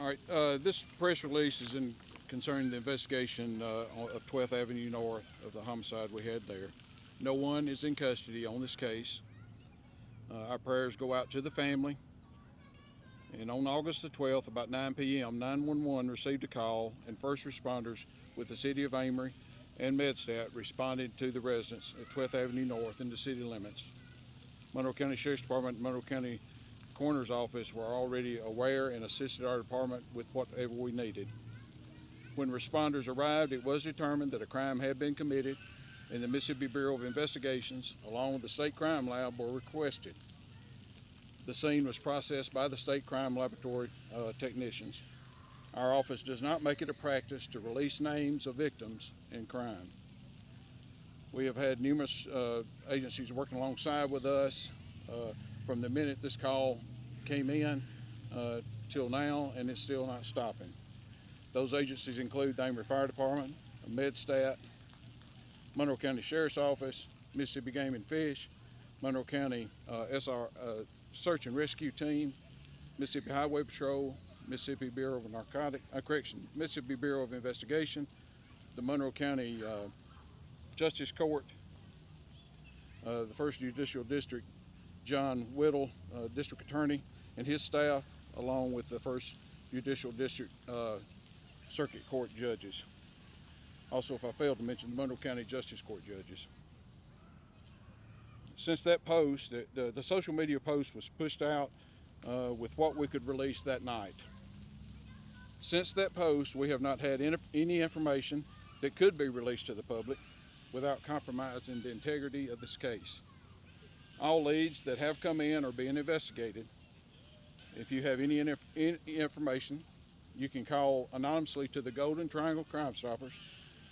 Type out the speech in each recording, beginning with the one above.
All right, this press release is concerning the investigation of 12th Avenue North of the homicide we had there. No one is in custody on this case. Our prayers go out to the family. And on August the 12th, about 9 p.m., 911 received a call, and first responders with the city of Amory and MedStat responded to the residents at 12th Avenue North in the city limits. Monroe County Sheriff's Department and Monroe County Coroner's Office were already aware and assisted our department with whatever we needed. When responders arrived, it was determined that a crime had been committed, and the Mississippi Bureau of Investigations, along with the State Crime Lab, were requested. The scene was processed by the State Crime Laboratory technicians. Our office does not make it a practice to release names of victims in crime. We have had numerous agencies working alongside with us from the minute this call came in till now, and it's still not stopping. Those agencies include the Amory Fire Department, MedStat, Monroe County Sheriff's Office, Mississippi Game and Fish, Monroe County Search and Rescue Team, Mississippi Highway Patrol, Mississippi Bureau of Mississippi Bureau of Investigation, the Monroe County Justice Court, the First Judicial District, John Whittle, District Attorney, and his staff, along with the First Judicial District Circuit Court judges. Also, if I failed to mention, the Monroe County Justice Court judges. Since that post, the social media post was pushed out with what we could release that night. Since that post, we have not had any information that could be released to the public without compromising the integrity of this case. All leads that have come in are being investigated. If you have any information, you can call anonymously to the Golden Triangle Crime Stoppers,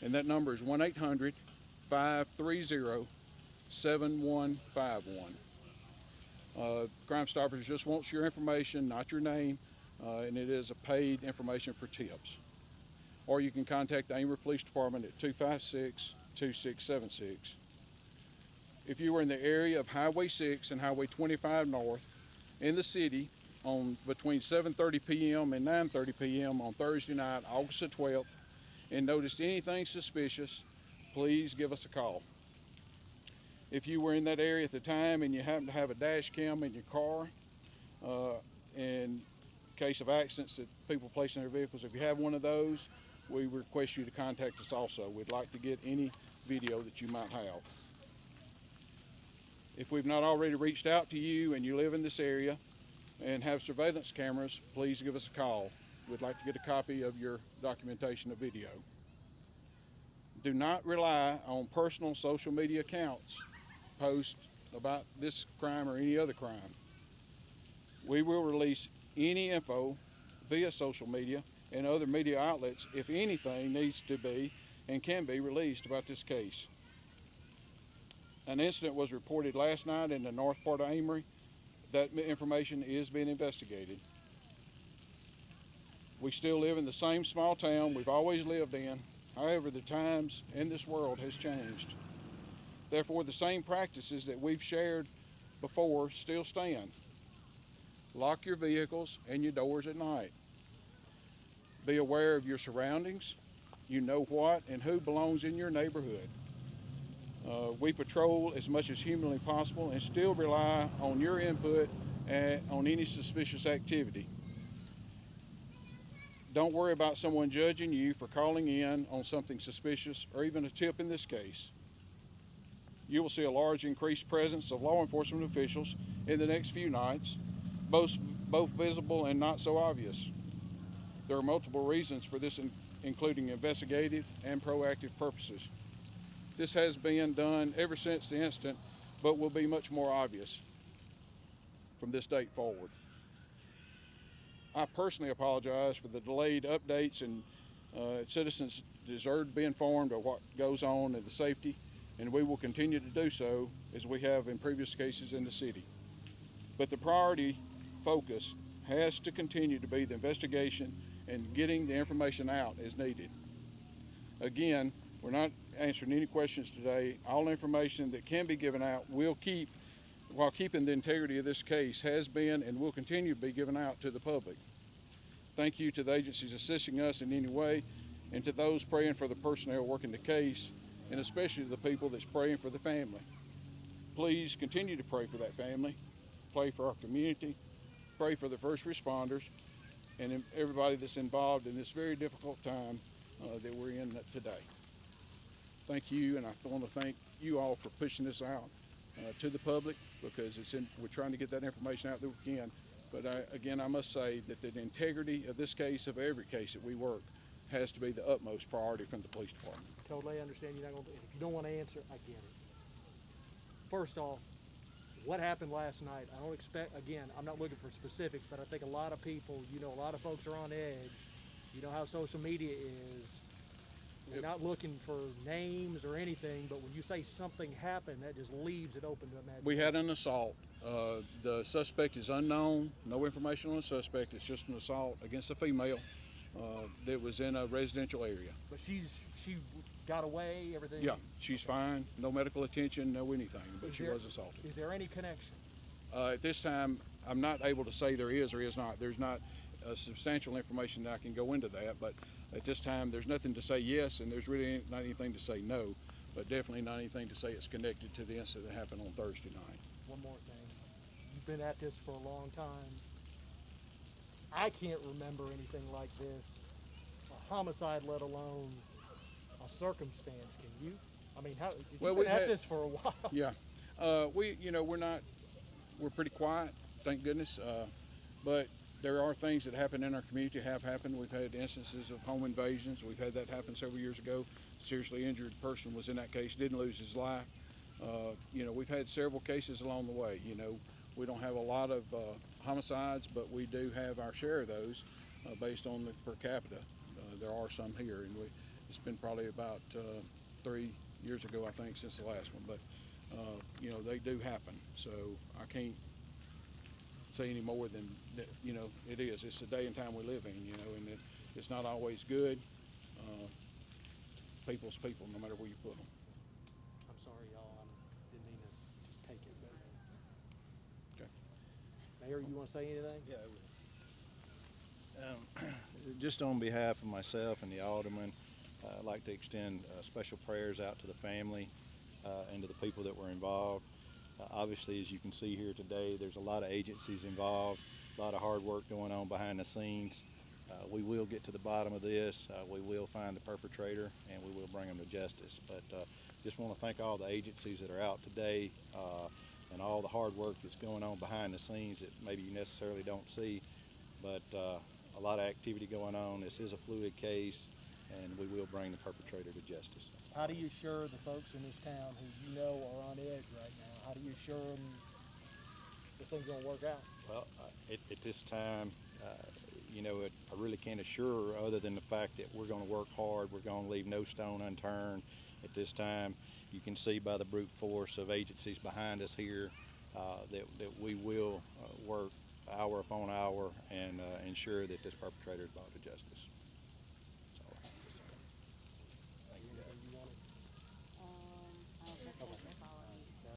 and that number is 1-800-530-7151. Crime Stoppers just wants your information, not your name, and it is a paid information for tips. Or you can contact the Amory Police Department at 256-2676. If you were in the area of Highway 6 and Highway 25 North in the city on between 7:30 p.m. and 9:30 p.m. on Thursday night, August the 12th, and noticed anything suspicious, please give us a call. If you were in that area at the time and you happen to have a dash cam in your car, in case of accidents that people place in their vehicles, if you have one of those, we request you to contact us also. We'd like to get any video that you might have. If we've not already reached out to you and you live in this area and have surveillance cameras, please give us a call. We'd like to get a copy of your documentation of video. Do not rely on personal social media accounts post about this crime or any other crime. We will release any info via social media and other media outlets if anything needs to be and can be released about this case. An incident was reported last night in the north part of Amory. That information is being investigated. We still live in the same small town we've always lived in. However, the times in this world has changed. Therefore, the same practices that we've shared before still stand. Lock your vehicles and your doors at night. Be aware of your surroundings. You know what and who belongs in your neighborhood. We patrol as much as humanly possible and still rely on your input on any suspicious activity. Don't worry about someone judging you for calling in on something suspicious or even a tip in this case. You will see a large increased presence of law enforcement officials in the next few nights, both visible and not so obvious. There are multiple reasons for this, including investigative and proactive purposes. This has been done ever since the incident, but will be much more obvious from this date forward. I personally apologize for the delayed updates, and citizens deserve to be informed of what goes on and the safety, and we will continue to do so as we have in previous cases in the city. But the priority focus has to continue to be the investigation and getting the information out as needed. Again, we're not answering any questions today. All information that can be given out will keep, while keeping the integrity of this case, has been and will continue to be given out to the public. Thank you to the agencies assisting us in any way, and to those praying for the personnel working the case, and especially to the people that's praying for the family. Please continue to pray for that family, pray for our community, pray for the first responders, and everybody that's involved in this very difficult time that we're in today. Thank you, and I want to thank you all for pushing this out to the public, because we're trying to get that information out that we can. But again, I must say that the integrity of this case, of every case that we work, has to be the utmost priority from the police department. Totally understand you're not going to. If you don't want to answer, I get it. First off, what happened last night? I don't expect. Again, I'm not looking for specifics, but I think a lot of people, a lot of folks are on edge. You know how social media is. We're not looking for names or anything, but when you say something happened, that just leaves it open to imagination. We had an assault. The suspect is unknown. No information on the suspect. It's just an assault against a female that was in a residential area. But she got away, everything? Yeah, she's fine. No medical attention, no anything, but she was assaulted. Is there any connection? At this time, I'm not able to say there is or is not. There's not substantial information that I can go into that, but at this time, there's nothing to say yes, and there's really not anything to say no, but definitely not anything to say it's connected to the incident that happened on Thursday night. One more thing. You've been at this for a long time. I can't remember anything like this, a homicide, let alone a circumstance. Can you? I mean, you've been at this for a while. Yeah, we're pretty quiet, thank goodness. But there are things that happen in our community, have happened. We've had instances of home invasions. We've had that happen several years ago. Seriously injured person was in that case, didn't lose his life. We've had several cases along the way. We don't have a lot of homicides, but we do have our share of those based on the per capita. There are some here, and it's been probably about 3 years ago, I think, since the last one. But they do happen. So I can't say any more than that. It is. It's the day and time we live in. And it's not always good. People's people, no matter where you put them. I'm sorry, y'all. I didn't mean to just take it. Okay. Mayor, you want to say anything? Yeah. Just on behalf of myself and the alderman, I'd like to extend special prayers out to the family and to the people that were involved. Obviously, as you can see here today, there's a lot of agencies involved, a lot of hard work going on behind the scenes. We will get to the bottom of this. We will find the perpetrator, and we will bring them to justice. But just want to thank all the agencies that are out today and all the hard work that's going on behind the scenes that maybe you necessarily don't see. But a lot of activity going on. This is a fluid case, and we will bring the perpetrator to justice. How do you assure the folks in this town who are on edge right now, how do you assure them this thing's going to work out? Well, at this time, I really can't assure other than the fact that we're going to work hard. We're going to leave no stone unturned. At this time, you can see by the brute force of agencies behind us here that we will work hour upon hour and ensure that this perpetrator is brought to justice.